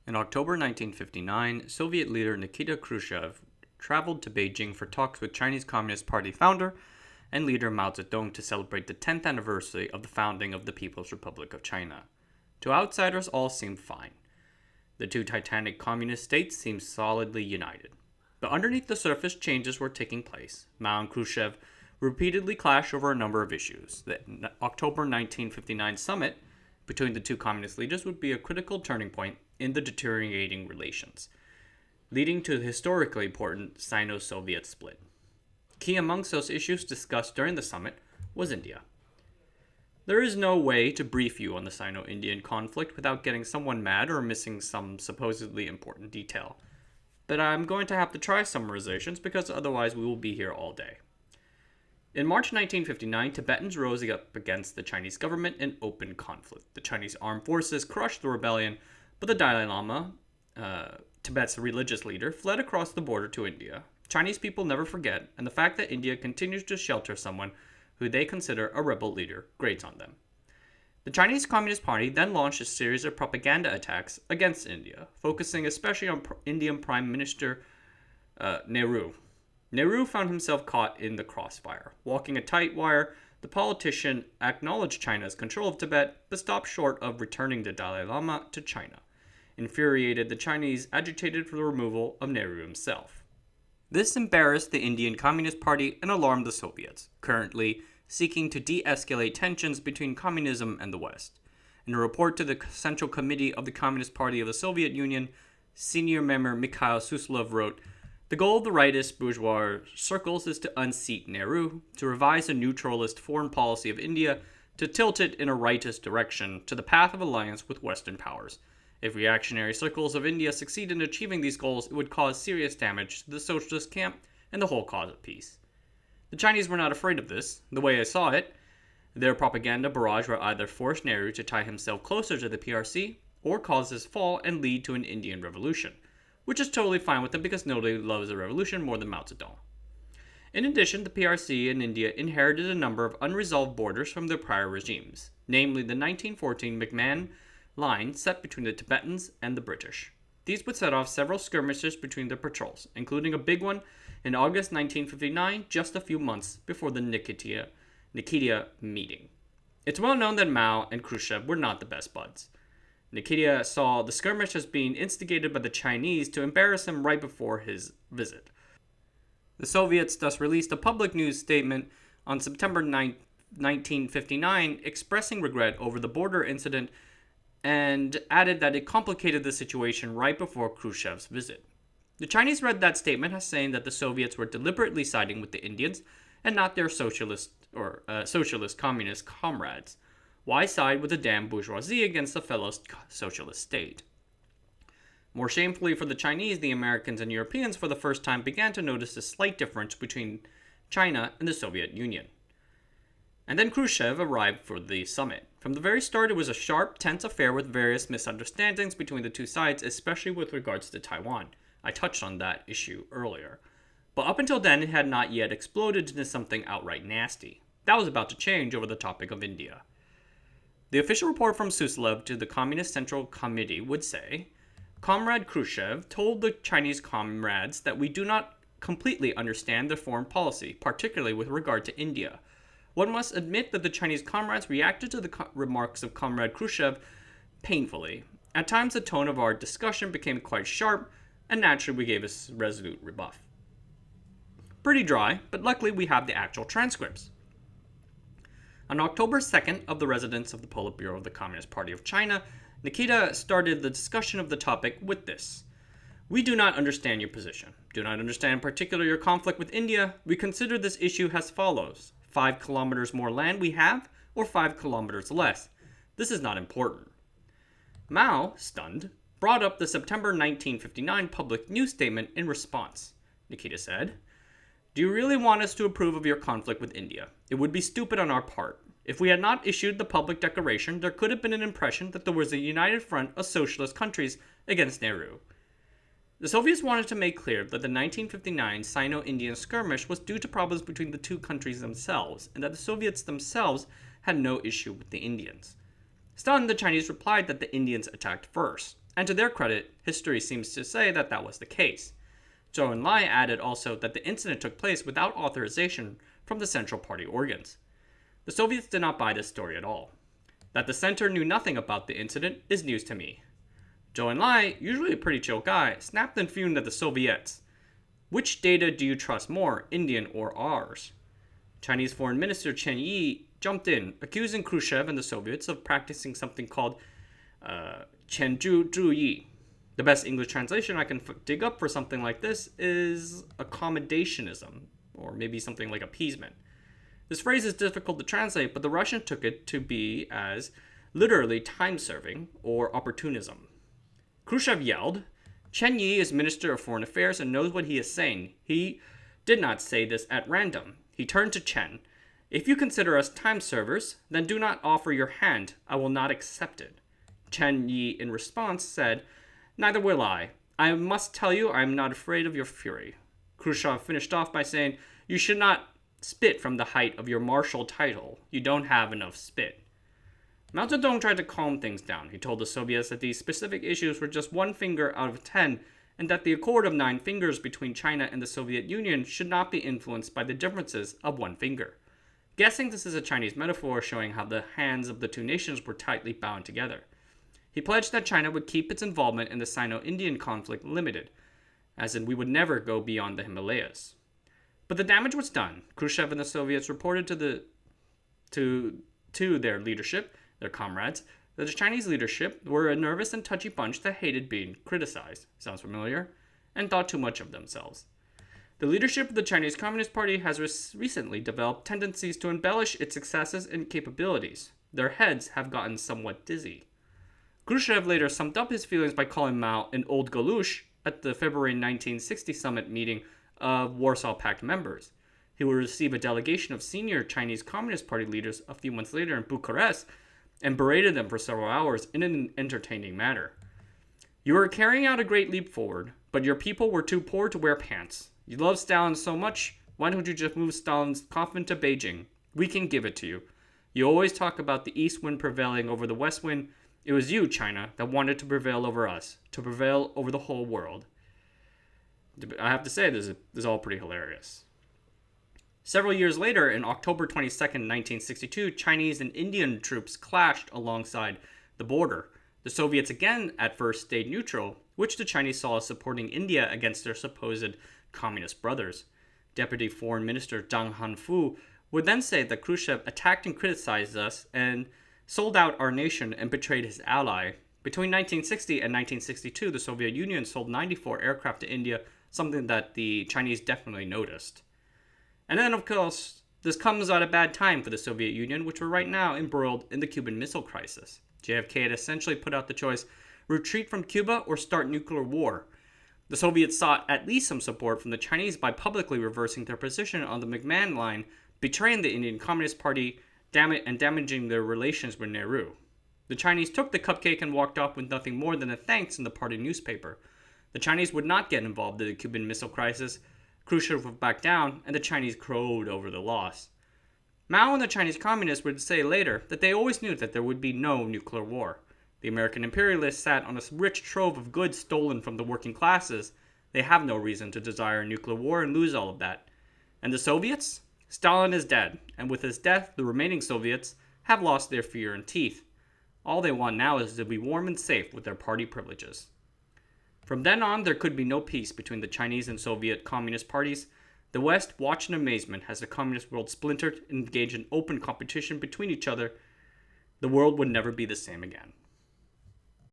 In October 1959, Soviet leader Nikita Khrushchev traveled to Beijing for talks with Chinese Communist Party founder and leader Mao Zedong to celebrate the 10th anniversary of the founding of the People's Republic of China. To outsiders, all seemed fine. The two titanic communist states seemed solidly united. But underneath the surface, changes were taking place. Mao and Khrushchev repeatedly clashed over a number of issues. The October 1959 summit between the two communist leaders would be a critical turning point in the deteriorating relations, leading to the historically important Sino-Soviet split. Key amongst those issues discussed during the summit was India. There is no way to brief you on the Sino-Indian conflict without getting someone mad or missing some supposedly important detail. But I'm going to have to try summarizations because otherwise we will be here all day. In March 1959, Tibetans rose up against the Chinese government in open conflict. The Chinese armed forces crushed the rebellion, but the Dalai Lama, Tibet's religious leader, fled across the border to India. Chinese people never forget, and the fact that India continues to shelter someone who they consider a rebel leader grates on them. The Chinese Communist Party then launched a series of propaganda attacks against India, focusing especially on Indian Prime Minister Nehru. Nehru found himself caught in the crossfire. Walking a tight wire, the politician acknowledged China's control of Tibet, but stopped short of returning the Dalai Lama to China. Infuriated, the Chinese agitated for the removal of Nehru himself. This embarrassed the Indian Communist Party and alarmed the Soviets, currently seeking to de-escalate tensions between communism and the West. In a report to the Central Committee of the Communist Party of the Soviet Union, senior member Mikhail Suslov wrote, "The goal of the rightist bourgeois circles is to unseat Nehru, to revise the neutralist foreign policy of India, to tilt it in a rightist direction to the path of alliance with Western powers. If reactionary circles of India succeed in achieving these goals, it would cause serious damage to the socialist camp and the whole cause of peace." The Chinese were not afraid of this. The way I saw it, their propaganda barrage would either force Nehru to tie himself closer to the PRC or cause his fall and lead to an Indian revolution, which is totally fine with them because nobody loves a revolution more than Mao Zedong. In addition, the PRC and India inherited a number of unresolved borders from their prior regimes, namely the 1914 McMahon Line set between the Tibetans and the British. These would set off several skirmishes between their patrols, including a big one in August 1959, just a few months before the Nikita meeting. It's well known that Mao and Khrushchev were not the best buds. Nikita saw the skirmish as being instigated by the Chinese to embarrass him right before his visit. The Soviets thus released a public news statement on September 9, 1959 expressing regret over the border incident and added that it complicated the situation right before Khrushchev's visit. The Chinese read that statement as saying that the Soviets were deliberately siding with the Indians and not their socialist communist comrades. Why side with the damn bourgeoisie against a fellow socialist state? More shamefully for the Chinese, the Americans and Europeans for the first time began to notice a slight difference between China and the Soviet Union. And then Khrushchev arrived for the summit. From the very start, it was a sharp, tense affair with various misunderstandings between the two sides, especially with regards to Taiwan. I touched on that issue earlier. But up until then, it had not yet exploded into something outright nasty. That was about to change over the topic of India. The official report from Suslov to the Communist Central Committee would say, "Comrade Khrushchev told the Chinese comrades that we do not completely understand their foreign policy, particularly with regard to India. One must admit that the Chinese comrades reacted to the remarks of Comrade Khrushchev painfully. At times the tone of our discussion became quite sharp, and naturally we gave a resolute rebuff." Pretty dry, but luckily we have the actual transcripts. On October 2nd, of the residence of the Politburo of the Communist Party of China, Nikita started the discussion of the topic with this: "We do not understand your position. Do not understand in particular your conflict with India. We consider this issue as follows: 5 kilometers more land we have, or 5 kilometers less. This is not important." Mao, stunned, brought up the September 1959 public news statement in response. Nikita said, "Do you really want us to approve of your conflict with India? It would be stupid on our part. If we had not issued the public declaration, there could have been an impression that there was a united front of socialist countries against Nehru." The Soviets wanted to make clear that the 1959 Sino-Indian skirmish was due to problems between the two countries themselves, and that the Soviets themselves had no issue with the Indians. Stunned, the Chinese replied that the Indians attacked first. and to their credit, history seems to say that that was the case. Zhou Enlai added also that the incident took place without authorization from the Central Party organs. The Soviets did not buy this story at all. That the center knew nothing about the incident is news to me. Zhou Enlai, usually a pretty chill guy, snapped and fumed at the Soviets. Which data do you trust more, Indian or ours? Chinese Foreign Minister Chen Yi jumped in, accusing Khrushchev and the Soviets of practicing something called Qianzhu Zhuyi. The best English translation I can dig up for something like this is accommodationism, or maybe something like appeasement. This phrase is difficult to translate, but the Russian took it to be as literally time-serving or opportunism. Khrushchev yelled, Chen Yi is Minister of Foreign Affairs and knows what he is saying. He did not say this at random. He turned to Chen. If you consider us time servers, then do not offer your hand. I will not accept it. Chen Yi, in response, said, Neither will I. I must tell you I am not afraid of your fury. Khrushchev finished off by saying, You should not spit from the height of your marshal title. You don't have enough spit. Mao Zedong tried to calm things down. He told the Soviets that these specific issues were just one finger out of 10, and that the accord of 9 fingers between China and the Soviet Union should not be influenced by the differences of one finger. Guessing this is a Chinese metaphor showing how the hands of the two nations were tightly bound together. He pledged that China would keep its involvement in the Sino-Indian conflict limited, as in we would never go beyond the Himalayas. But the damage was done. Khrushchev and the Soviets reported to their leadership, their comrades, that the Chinese leadership were a nervous and touchy bunch that hated being criticized, sounds familiar, and thought too much of themselves. The leadership of the Chinese Communist Party has recently developed tendencies to embellish its successes and capabilities. Their heads have gotten somewhat dizzy. Khrushchev later summed up his feelings by calling Mao an old galush at the February 1960 summit meeting of Warsaw Pact members. He will receive a delegation of senior Chinese Communist Party leaders a few months later in Bucharest and berated them for several hours in an entertaining manner. You are carrying out a great leap forward, but your people were too poor to wear pants. You love Stalin so much, why don't you just move Stalin's coffin to Beijing? We can give it to you. You always talk about the east wind prevailing over the west wind. It was you, China, that wanted to prevail over us, to prevail over the whole world. I have to say, this is all pretty hilarious. Several years later, in October 22, 1962, Chinese and Indian troops clashed alongside the border. The Soviets again at first stayed neutral, which the Chinese saw as supporting India against their supposed communist brothers. Deputy Foreign Minister Zhang Hanfu would then say that Khrushchev attacked and criticized us and sold out our nation and betrayed his ally. Between 1960 and 1962, the Soviet Union sold 94 aircraft to India, something that the Chinese definitely noticed. And then, of course, this comes at a bad time for the Soviet Union, which were right now embroiled in the Cuban Missile Crisis. JFK had essentially put out the choice, retreat from Cuba or start nuclear war. The Soviets sought at least some support from the Chinese by publicly reversing their position on the McMahon line, betraying the Indian Communist Party and damaging their relations with Nehru. The Chinese took the cupcake and walked off with nothing more than a thanks in the party newspaper. The Chinese would not get involved in the Cuban Missile Crisis. Khrushchev would back down, and the Chinese crowed over the loss. Mao and the Chinese communists would say later that they always knew that there would be no nuclear war. The American imperialists sat on a rich trove of goods stolen from the working classes. They have no reason to desire a nuclear war and lose all of that. And the Soviets? Stalin is dead, and with his death, the remaining Soviets have lost their fear and teeth. All they want now is to be warm and safe with their party privileges. From then on, there could be no peace between the Chinese and Soviet Communist parties. The West watched in amazement as the communist world splintered and engaged in open competition between each other. The world would never be the same again.